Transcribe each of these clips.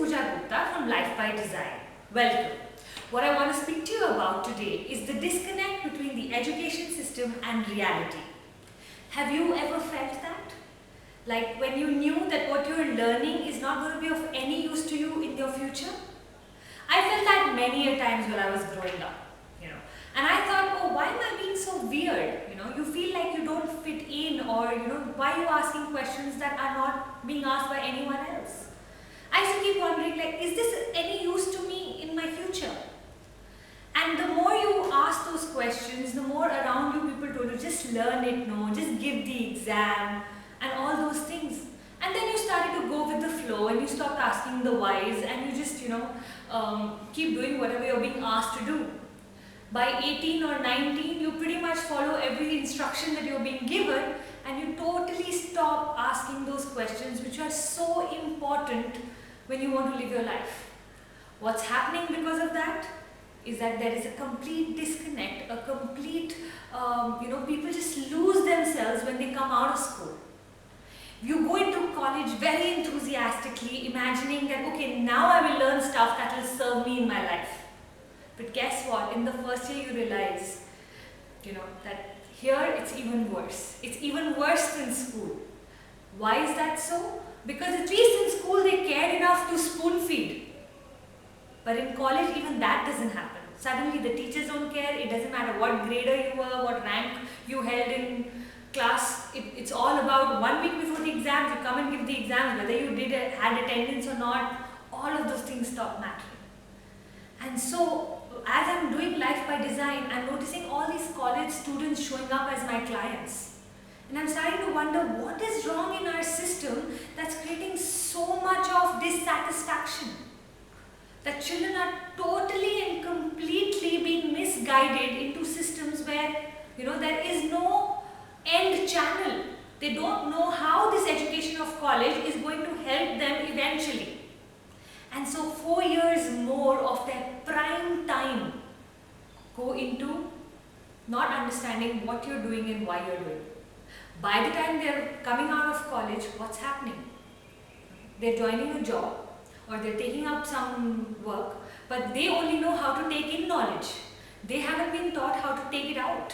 Pooja Gupta from Life by Design. Welcome. What I want to speak to you about today is the disconnect between the education system and reality. Have you ever felt that? Like when you knew that what you're learning is not going to be of any use to you in your future? I felt that many a times when I was growing up. And I thought, oh, why am I being so weird? You feel like you don't fit in, or why are you asking questions that are not being asked by anyone else? I used to keep wondering, like, is this any use to me in my future? And the more you ask those questions, the more around you people told you, just learn it, no, just give the exam, and all those things. And then you started to go with the flow, and you stopped asking the whys, and you just, keep doing whatever you're being asked to do. By 18 or 19, you pretty much follow every instruction that you're being given, and you totally stop asking those questions which are so important when you want to live your life. What's happening because of that is that there is a complete disconnect, a complete, people just lose themselves when they come out of school. You go into college very enthusiastically, imagining that, okay, now I will learn stuff that will serve me in my life. But guess what? In the first year you realize, that here it's even worse. It's even worse than school. Why is that so? Because at least in school they cared enough to spoon feed. But in college even that doesn't happen. Suddenly the teachers don't care. It doesn't matter what grader you were, what rank you held in class. It's all about 1 week before the exams, you come and give the exams, whether you had attendance or not, all of those things stop mattering. And so, as I'm doing Life by Design, I'm noticing all these college students showing up as my clients. And I'm starting to wonder what is wrong in our system that's creating so much of dissatisfaction. That children are totally and completely being misguided into systems where, there is no end channel. They don't know how this education of college is going to help them eventually. And so 4 years more of their prime time go into not understanding what you're doing and why you're doing it. By the time they're coming out of college, what's happening? They're joining a job or they're taking up some work, but they only know how to take in knowledge. They haven't been taught how to take it out.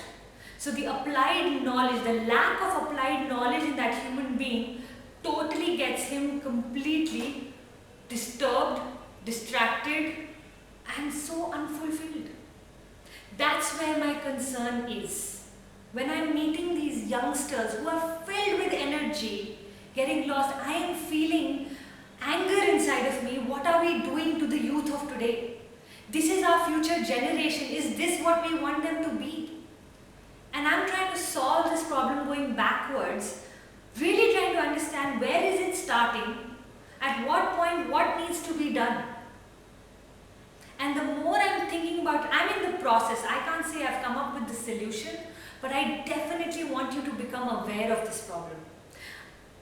So the applied knowledge, the lack of applied knowledge in that human being totally gets him completely disturbed, distracted, and so unfulfilled. That's where my concern is. When I'm meeting these youngsters who are filled with energy, getting lost, I am feeling anger inside of me. What are we doing to the youth of today? This is our future generation. Is this what we want them to be? And I'm trying to solve this problem going backwards, really trying to understand where is it starting, at what point, what needs to be done. And the more I'm thinking about it, I'm in the process. I can't say I've come up with the solution, but I definitely want you to become aware of this problem.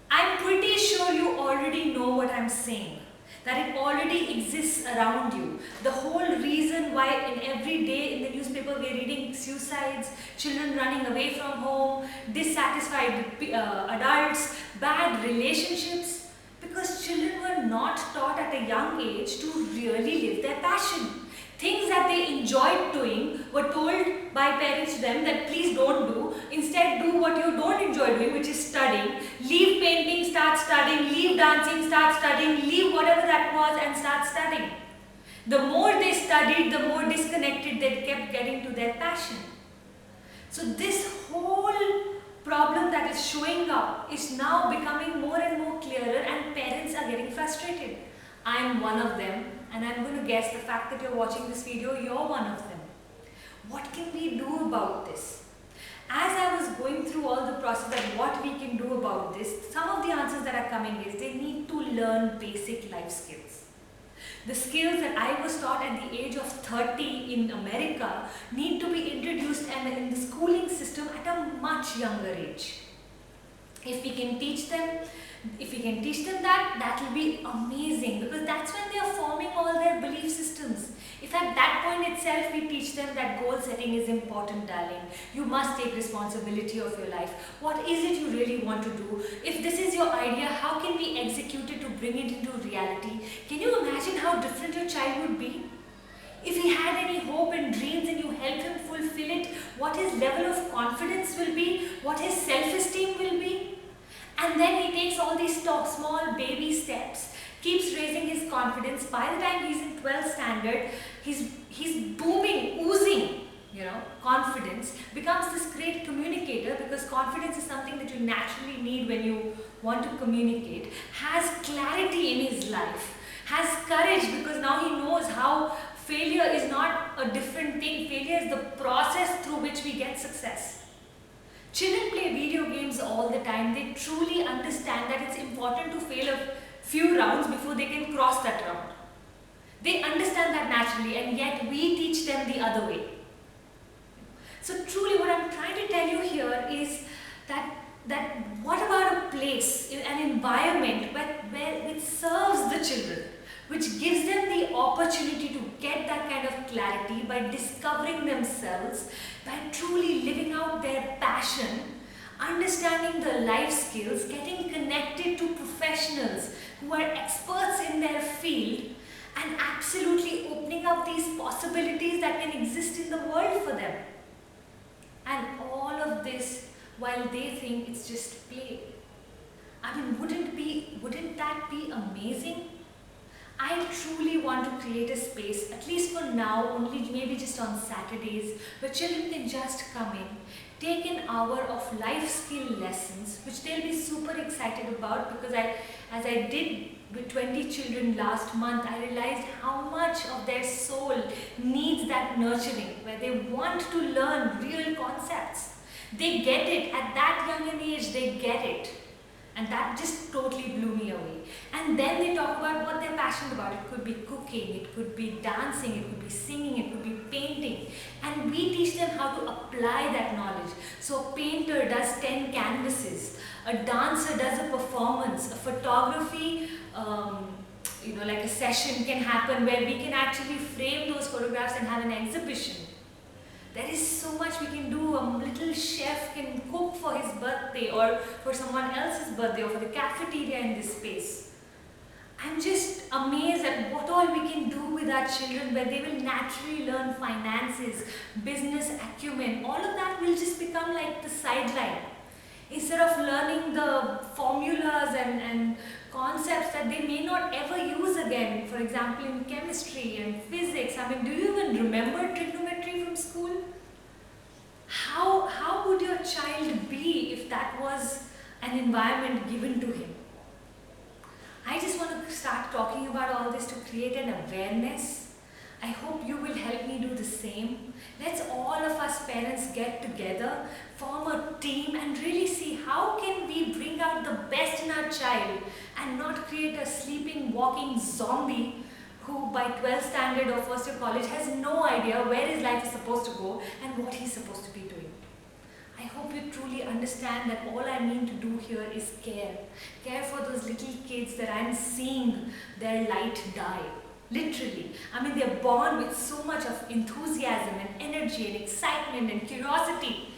I'm pretty sure you already know what I'm saying, that it already exists around you. The whole reason why in every day in the newspaper we're reading suicides, children running away from home, dissatisfied adults, bad relationships, because children were not taught at a young age to really live their passion. Things that they enjoyed doing were told by parents to them that please don't do. Instead, do what you don't enjoy doing, which is studying. Leave painting, start studying. Leave dancing, start studying. Leave whatever that was and start studying. The more they studied, the more disconnected they kept getting to their passion. So this whole problem that is showing up is now becoming more and more clearer, and parents are getting frustrated. I am one of them, and I'm going to guess the fact that you're watching this video, you're one of them. What can we do about this? As I was going through all the process of what we can do about this, some of the answers that are coming is they need to learn basic life skills. The skills that I was taught at the age of 30 in America need to be introduced in the schooling system at a much younger age. If we can teach them that will be amazing, because that's when they are forming all their belief systems. If fact, that point itself, we teach them that goal setting is important, darling. You must take responsibility of your life. What is it you really want to do? If this is your idea, how can we execute it to bring it into reality? Can you imagine how different your child would be? If he had any hope and dreams and you help him fulfill it, what his level of confidence will be, what his self-esteem will be. And then he takes all these small baby steps, keeps raising his confidence. By the time he's in 12th standard, he's booming, oozing, confidence, becomes this great communicator, because confidence is something that you naturally need when you want to communicate, has clarity in his life, has courage, because now he knows how failure is not a different thing. Failure is the process through which we get success. Children play video games all the time. They truly understand that it's important to fail a few rounds before they can cross that round. They understand that naturally, and yet we teach them the other way. So truly what I'm trying to tell you here is that what about a place, an environment which serves the children, which gives them the opportunity to get that kind of clarity by discovering themselves, by truly living out their passion, understanding the life skills, getting connected to professionals who are experts in their field, and absolutely opening up these possibilities that can exist in the world for them. And all of this while they think it's just play. I mean, wouldn't that be amazing? I truly want to create a space, at least for now, only maybe just on Saturdays, where children can just come in, take an hour of life skill lessons, which they'll be super excited about, because as I did with 20 children last month, I realized how much of their soul needs that nurturing, where they want to learn real concepts. They get it at that young an age, they get it. And that just totally blew me away. And then they talk about what they're passionate about. It could be cooking, it could be dancing, it could be singing, it could be painting. And we teach them how to apply that knowledge. So a painter does 10 canvases, a dancer does a performance, a photography, like a session can happen where we can actually frame those photographs and have an exhibition. There is so much we can do. A little chef can cook for his birthday or for someone else's birthday or for the cafeteria in this space. I'm just amazed at what all we can do with our children, where they will naturally learn finances, business acumen. All of that will just become like the sideline. Instead of learning the formulas and concepts that they may not ever use again, for example in chemistry and physics. I mean, do you even remember trigonometry from school? How would your child be if that was an environment given to him? I just want to start talking about all this to create an awareness. I hope you will help me do the same. Let's all of us parents get together, form a team, and really see how can we bring out the best in our child and not create a sleeping, walking zombie who by 12th standard or first year college has no idea where his life is supposed to go and what he's supposed to be doing. I hope you truly understand that all I mean to do here is care. Care for those little kids that I'm seeing their light die. Literally. I mean, they're born with so much of enthusiasm and energy and excitement and curiosity.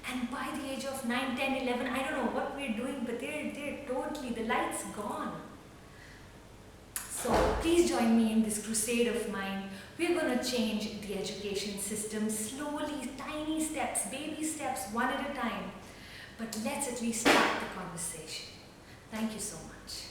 And by the age of 9, 10, 11, I don't know what we're doing, but they're totally, the light's gone. So please join me in this crusade of mine. We're going to change the education system slowly, tiny steps, baby steps, one at a time. But let's at least start the conversation. Thank you so much.